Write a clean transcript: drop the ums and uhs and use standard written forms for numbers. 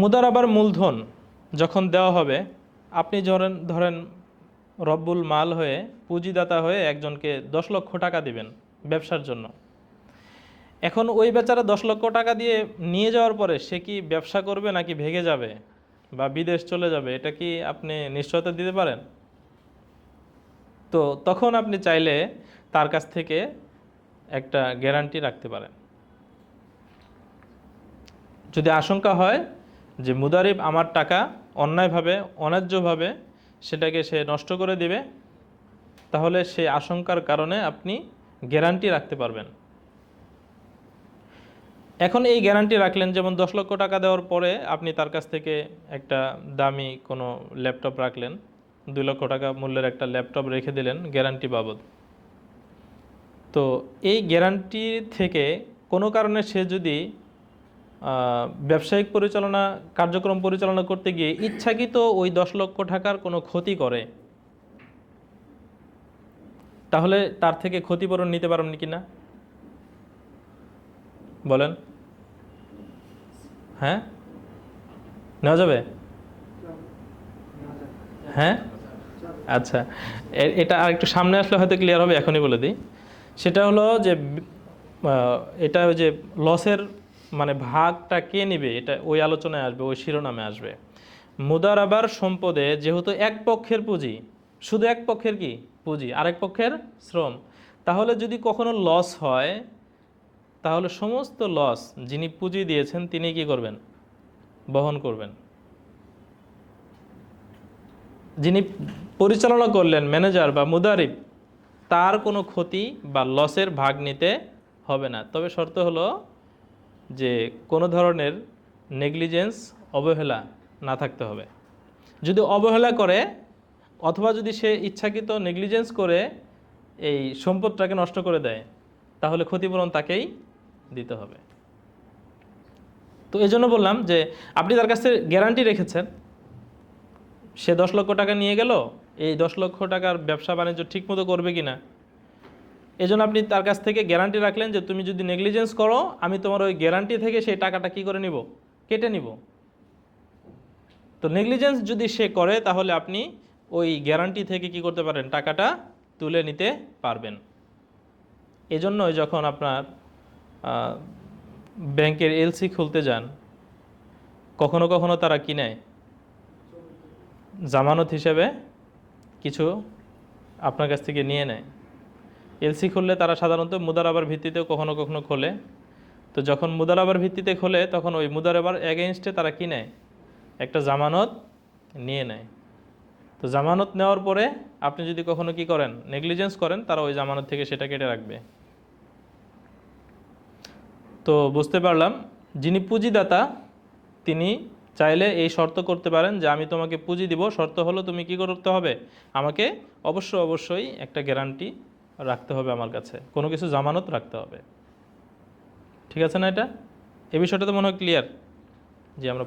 মুদারাবার মূলধন যখন দেওয়া হবে, আপনি ধরেন রব্বুল মাল হয়ে, পুঁজিদাতা হয়ে একজনকে 10 লক্ষ টাকা দিবেন ব্যবসার জন্য। এখন ওই বেচারা 10 লক্ষ টাকা দিয়ে নিয়ে যাওয়ার পরে সে কি ব্যবসা করবে নাকি ভেঙে যাবে বা বিদেশ চলে যাবে, এটা কি আপনি নিশ্চয়তা দিতে পারেন? তো তখন আপনি চাইলে তার কাছ থেকে একটা গ্যারান্টি রাখতে পারেন। যদি আশঙ্কা হয় যে মুদারিব আমার টাকা অন্যায়ভাবে, অন্যায্যভাবে সেটাকে সে নষ্ট করে দিবে, তাহলে সেই আশঙ্কার কারণে আপনি গ্যারান্টি রাখতে পারবেন। এখন এই গ্যারান্টি রাখলেন, যেমন 10 লক্ষ টাকা দেওয়ার পরে আপনি তার কাছ থেকে একটা দামি কোনো ল্যাপটপ রাখলেন, 2 লক্ষ টাকা মূল্যের একটা ল্যাপটপ রেখে দিলেন গ্যারান্টি বাবদ। তো এই গ্যারান্টি থেকে কোনো কারণে সে যদি ব্যবসায়িক কার্যক্রম পরিচালনা করতে গিয়ে ইচ্ছাকৃত ওই 10 লক্ষ টাকার কোনো ক্ষতি করে, তাহলে তার থেকে ক্ষতিপূরণ নিতে পারবেন কি না বলেন? হ্যাঁ, নেওয়া যাবে? হ্যাঁ, আচ্ছা, এটা আর একটু সামনে আসলে হয়তো ক্লিয়ার হবে, এখনই বলে দিই। সেটা হলো যে এটা ওই যে লসের মানে ভাগটা কে নেবে, এটা ওই আলোচনায় আসবে, ওই শিরোনামে আসবে। মুদারাবার সম্পদে যেহেতু এক পক্ষের পুঁজি, শুধু এক পক্ষের কি পুঁজি, আরেক পক্ষের শ্রম, তাহলে যদি কখনো লস হয়, তাহলে সমস্ত লস যিনি পুঁজি দিয়েছেন তিনি কি করবেন? বহন করবেন। যিনি পরিচালনা করলেন, ম্যানেজার বা মুদারিব, তার কোনো ক্ষতি বা লসের ভাগ নিতে হবে না। তবে শর্ত হলো যে কোনো ধরনের নেগলিজেন্স, অবহেলা না থাকতে হবে। যদি অবহেলা করে অথবা যদি সে ইচ্ছাকৃত নেগলিজেন্স করে এই সম্পদটাকে নষ্ট করে দেয়, তাহলে ক্ষতিপূরণ তাকেই দিতে হবে। তো এই জন্য বললাম যে আপনি তার কাছে গ্যারান্টি রেখেছেন, সে 10 লক্ষ টাকা নিয়ে গেল, এই 10 লক্ষ টাকার ব্যবসা বাণিজ্য ঠিকমতো করবে কিনা, এই জন্য আপনি তার কাছ থেকে গ্যারান্টি রাখলেন যে তুমি যদি নেগলিজেন্স করো, আমি তোমার ওই গ্যারান্টি থেকে সেই টাকাটা কি করে নিব? কেটে নিব। তো নেগলিজেন্স যদি সে করে, তাহলে আপনি ওই গ্যারান্টি থেকে কি করতে পারেন? টাকাটা তুলে নিতে পারবেন। এজন্যই যখন আপনার ব্যাংকের এলসি খুলতে যান, কখনো কখনো তারা কি নেয়? জামানত হিসেবে কিছু আপনার কাছ থেকে নিয়ে নেয়। এলসি খুললে তারা সাধারণত মুদারাবার ভিত্তিতেও কখনো কখনো খোলে। তো যখন মুদারাবার ভিত্তিতে খোলে, তখন ওই মুদারাবার এগেইনস্টে তারা কি নেয়? একটা জামানত নিয়ে নেয়। তো জামানত নেওয়ার পরে আপনি যদি কখনো কি করেন? নেগলিজেন্স করেন, তারা ওই জামানত থেকে সেটা কেটে রাখবে। তো বুঝতে পারলাম, যিনি পুঁজিদাতা তিনি চাইলে এই শর্ত করতে পারেন যে আমি তোমাকে পুঁজি দিব, শর্ত হলো তুমি কি করতে হবে? আমাকে অবশ্যই একটা গ্যারান্টি রাখতে হবে, আমার কাছে কোনো কিছু জামানত রাখতে হবে। ঠিক আছে না? এটা এই বিষয়টা তো মনে হয় ক্লিয়ার যে আমরা